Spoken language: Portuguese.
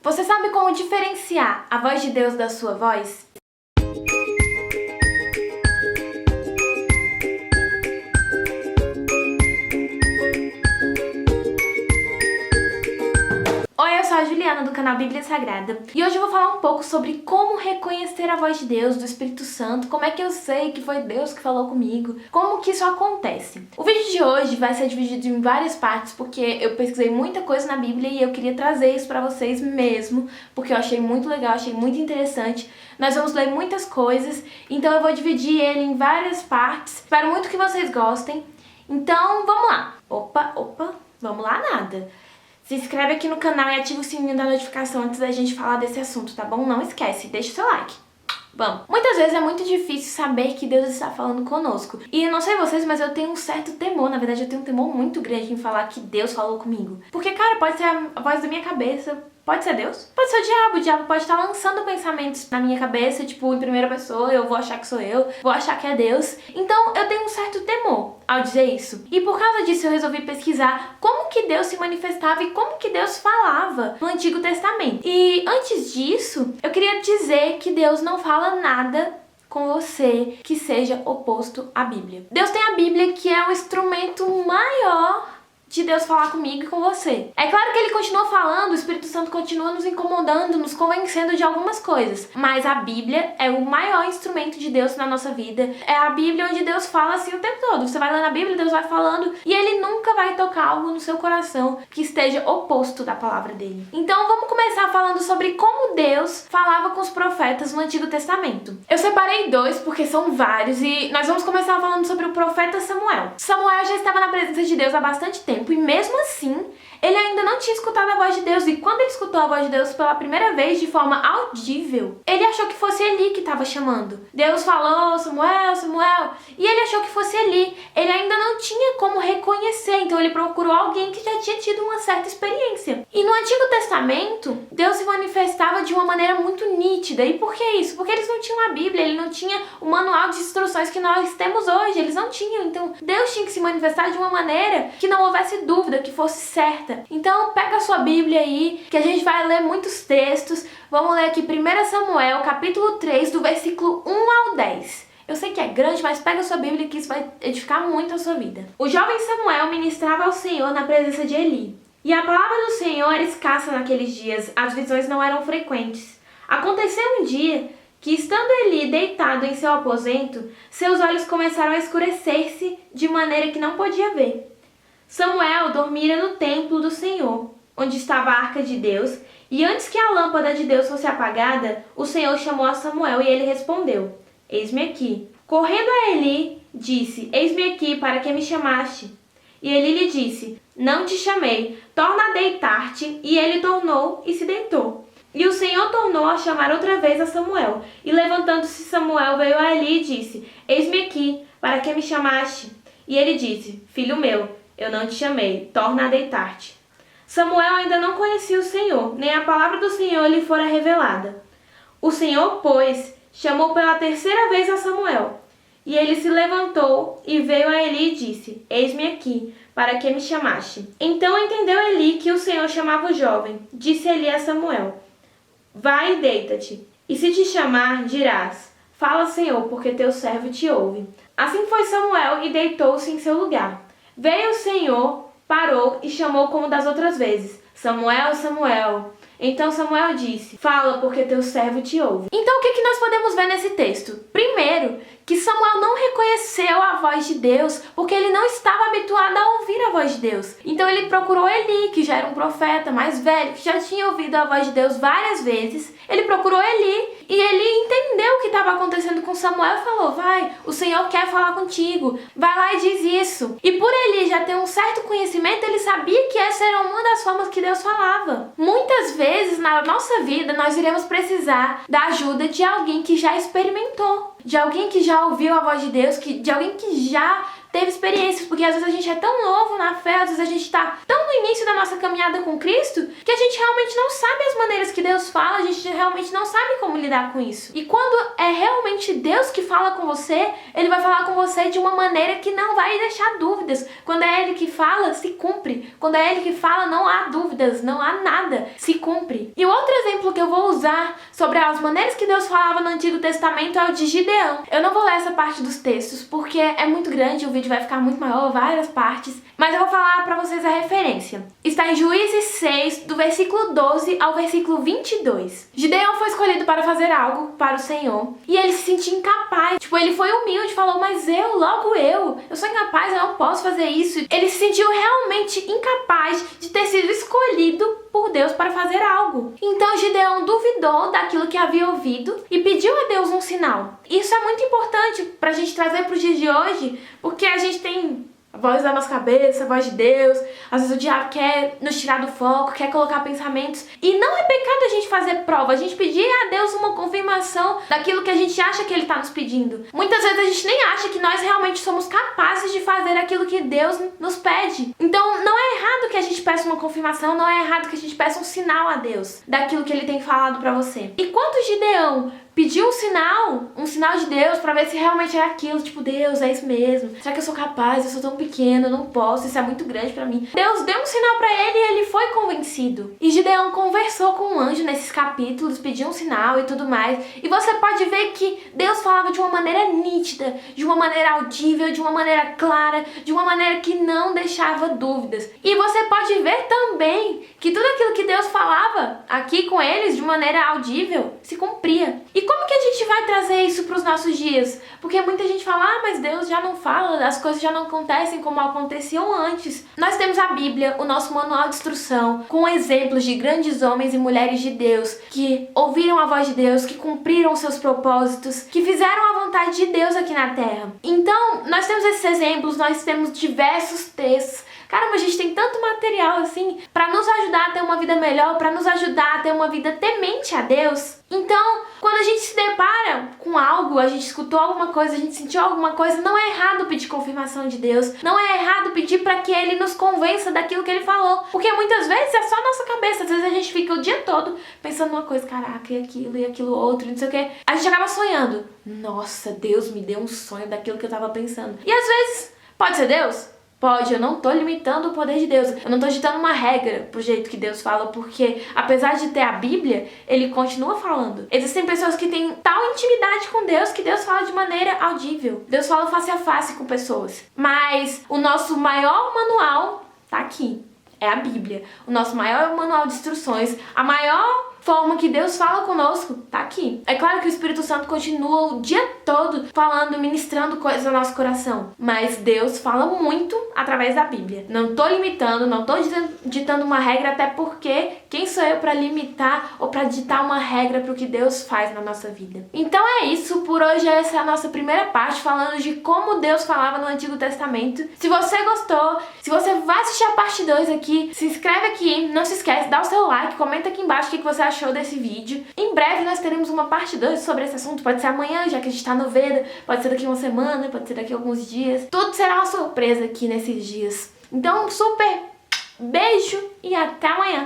Você sabe como diferenciar a voz de Deus da sua voz? Oi, eu sou a Juliana do canal Bíblia Sagrada e hoje eu vou falar um pouco sobre como reconhecer a voz de Deus, do Espírito Santo, como é que eu sei que foi Deus que falou comigo, como que isso acontece. O vídeo de hoje vai ser dividido em várias partes porque eu pesquisei muita coisa na Bíblia e eu queria trazer isso pra vocês mesmo, porque eu achei muito legal, achei muito interessante. Nós vamos ler muitas coisas, então eu vou dividir ele em várias partes. Espero muito que vocês gostem. Então, vamos lá. Opa, vamos lá nada. Se inscreve aqui no canal e ativa o sininho da notificação antes da gente falar desse assunto, tá bom? Não esquece, deixa o seu like. Vamos. Muitas vezes é muito difícil saber que Deus está falando conosco. E eu não sei vocês, mas eu tenho um certo temor. Na verdade, eu tenho um temor muito grande em falar que Deus falou comigo. Porque, cara, pode ser a voz da minha cabeça. Pode ser Deus? Pode ser o diabo pode estar lançando pensamentos na minha cabeça, tipo, em primeira pessoa, eu vou achar que sou eu, vou achar que é Deus. Então, eu tenho um certo temor ao dizer isso. E por causa disso, eu resolvi pesquisar como que Deus se manifestava e como que Deus falava no Antigo Testamento. E antes disso, eu queria dizer que Deus não fala nada com você que seja oposto à Bíblia. Deus tem a Bíblia, que é o instrumento maior de Deus falar comigo e com você. É claro que ele continua falando, o Espírito Santo continua nos incomodando, nos convencendo de algumas coisas, mas a Bíblia é o maior instrumento de Deus na nossa vida. É a Bíblia onde Deus fala assim o tempo todo. Você vai lendo a Bíblia, Deus vai falando e ele nunca vai tocar algo no seu coração que esteja oposto da palavra dele. Então vamos começar falando sobre como Deus falava com os profetas no Antigo Testamento. Eu separei dois porque são vários e nós vamos começar falando sobre o profeta Samuel. Samuel já estava na presença de Deus há bastante tempo e mesmo assim, ele ainda não tinha escutado a voz de Deus. E quando ele escutou a voz de Deus pela primeira vez de forma audível, ele achou que fosse Eli que estava chamando. Deus falou, Samuel, Samuel, e ele achou que fosse Eli. Ele ainda não tinha como reconhecer, então ele procurou alguém que já tinha tido uma certa experiência. E no Antigo Testamento, Deus se manifestava de uma maneira muito nítida. E por que isso? Porque eles não tinham a Bíblia, ele não tinha o manual de instruções que nós temos hoje, eles não tinham. Então Deus tinha que se manifestar de uma maneira que não houvesse dúvida, que fosse certa. Então pega a sua Bíblia aí, que a gente vai ler muitos textos. Vamos ler aqui 1 Samuel, capítulo 3, do versículo 1 ao 10. Eu sei que é grande, mas pega a sua Bíblia que isso vai edificar muito a sua vida. O jovem Samuel ministrava ao Senhor na presença de Eli. E a palavra do Senhor era escassa naqueles dias, as visões não eram frequentes. Aconteceu um dia que, estando Eli deitado em seu aposento, seus olhos começaram a escurecer-se de maneira que não podia ver. Samuel dormira no templo do Senhor, onde estava a arca de Deus, e antes que a lâmpada de Deus fosse apagada, o Senhor chamou a Samuel e ele respondeu: Eis-me aqui. Correndo a Eli, disse: Eis-me aqui, para que me chamaste? E Eli lhe disse: Não te chamei, torna a deitar-te. E ele tornou e se deitou. E o Senhor tornou a chamar outra vez a Samuel. E levantando-se Samuel veio a Eli e disse: Eis-me aqui, para que me chamaste? E ele disse: Filho meu, eu não te chamei, torna a deitar-te. Samuel ainda não conhecia o Senhor, nem a palavra do Senhor lhe fora revelada. O Senhor, pois, chamou pela terceira vez a Samuel. E ele se levantou e veio a Eli e disse: Eis-me aqui, para que me chamaste? Então entendeu Eli que o Senhor chamava o jovem. Disse Eli a Samuel: Vai e deita-te, e se te chamar, dirás: Fala, Senhor, porque teu servo te ouve. Assim foi Samuel e deitou-se em seu lugar. Veio o Senhor, parou e chamou como das outras vezes: Samuel, Samuel. Então Samuel disse: Fala, porque teu servo te ouve. Então o que nós podemos ver nesse texto? Primeiro, que Samuel não reconheceu a voz de Deus porque ele não estava habituado a ouvir a voz de Deus. Então ele procurou Eli, que já era um profeta mais velho, que já tinha ouvido a voz de Deus várias vezes. Ele procurou Eli e ele entendeu o que estava acontecendo com Samuel e falou: Vai, o Senhor quer falar contigo, vai lá e diz isso. E por Eli já ter um certo conhecimento, ele sabia que essa era uma das formas que Deus falava. Muitas vezes na nossa vida nós iremos precisar da ajuda de alguém que já experimentou, de alguém que já ouviu a voz de Deus, de alguém que já teve experiências, porque às vezes a gente é tão novo na fé, às vezes a gente tá tão no início da nossa caminhada com Cristo, que a gente realmente não sabe as maneiras que Deus fala, a gente realmente não sabe como lidar com isso. E quando é realmente Deus que fala com você, Ele vai falar com você de uma maneira que não vai deixar dúvidas. Quando é Ele que fala, se cumpre. Quando é Ele que fala, não há dúvidas, não há nada, se cumpre. E o outro exemplo que eu vou usar sobre as maneiras que Deus falava no Antigo Testamento é o de Gideão. Eu não vou ler essa parte dos textos, porque é muito grande, o vídeo vai ficar muito maior, várias partes, mas eu vou falar pra vocês a referência. Está em Juízes 6, do versículo 12 ao versículo 22. Gideão foi escolhido para fazer algo para o Senhor, e ele se sentia incapaz. Tipo, ele foi humilde, falou, mas logo eu sou incapaz, eu não posso fazer isso. Ele se sentiu realmente incapaz de ter sido escolhido por Deus para fazer algo. Então Gideão duvidou daquilo que havia ouvido e pediu a Deus um sinal. Isso é muito importante pra gente trazer para os dias de hoje, porque a gente tem a voz da nossa cabeça, a voz de Deus. Às vezes o diabo quer nos tirar do foco, quer colocar pensamentos. E não é pecado a gente fazer prova, a gente pedir a Deus uma confirmação daquilo que a gente acha que Ele está nos pedindo. Muitas vezes a gente nem acha que nós realmente somos capazes de fazer aquilo que Deus nos pede. Então não é errado que a gente peça uma confirmação, não é errado que a gente peça um sinal a Deus daquilo que Ele tem falado para você. E quando Gideão pediu um sinal de Deus pra ver se realmente era aquilo, tipo, Deus, é isso mesmo. Será que eu sou capaz? Eu sou tão pequeno, eu não posso, isso é muito grande pra mim. Deus deu um sinal pra ele e ele foi convencido. E Gideão conversou com um anjo nesses capítulos, pediu um sinal e tudo mais. E você pode ver que Deus falava de uma maneira nítida, de uma maneira audível, de uma maneira clara, de uma maneira que não deixava dúvidas. E você pode ver também que tudo aquilo que Deus falava aqui com eles de maneira audível se cumpria. E como que a gente vai trazer isso para os nossos dias? Porque muita gente fala, mas Deus já não fala, as coisas já não acontecem como aconteciam antes. Nós temos a Bíblia, o nosso manual de instrução, com exemplos de grandes homens e mulheres de Deus que ouviram a voz de Deus, que cumpriram seus propósitos, que fizeram a vontade de Deus aqui na Terra. Então, nós temos esses exemplos, nós temos diversos textos. Caramba, a gente tem tanto material assim para nos ajudar a ter uma vida melhor, para nos ajudar a ter uma vida temente a Deus. Então, quando a gente se depara com algo, a gente escutou alguma coisa, a gente sentiu alguma coisa, não é errado pedir confirmação de Deus, não é errado pedir para que Ele nos convença daquilo que Ele falou, porque muitas vezes é só a nossa cabeça, às vezes a gente fica o dia todo pensando numa coisa, caraca, e aquilo outro, não sei o que, a gente acaba sonhando, nossa, Deus me deu um sonho daquilo que eu tava pensando, e às vezes, pode ser Deus? Pode, eu não tô limitando o poder de Deus, eu não tô ditando uma regra pro jeito que Deus fala, porque apesar de ter a Bíblia, Ele continua falando. Existem pessoas que têm tal intimidade com Deus que Deus fala de maneira audível. Deus fala face a face com pessoas. Mas o nosso maior manual tá aqui, é a Bíblia. O nosso maior manual de instruções, a maior forma que Deus fala conosco, tá aqui. É claro que o Espírito Santo continua o dia todo falando, ministrando coisas no nosso coração, mas Deus fala muito através da Bíblia. Não tô limitando, não tô ditando uma regra, até porque quem sou eu para limitar ou para ditar uma regra pro que Deus faz na nossa vida? Então é isso, por hoje essa é a nossa primeira parte, falando de como Deus falava no Antigo Testamento. Se você gostou, se você vai assistir a parte 2 aqui, se inscreve aqui, não se esquece, dá o seu like, comenta aqui embaixo o que você achou desse vídeo. Em breve nós teremos uma parte 2 sobre esse assunto, pode ser amanhã, já que a gente tá no Veda, pode ser daqui uma semana, pode ser daqui a alguns dias. Tudo será uma surpresa aqui nesses dias. Então, super beijo e até amanhã!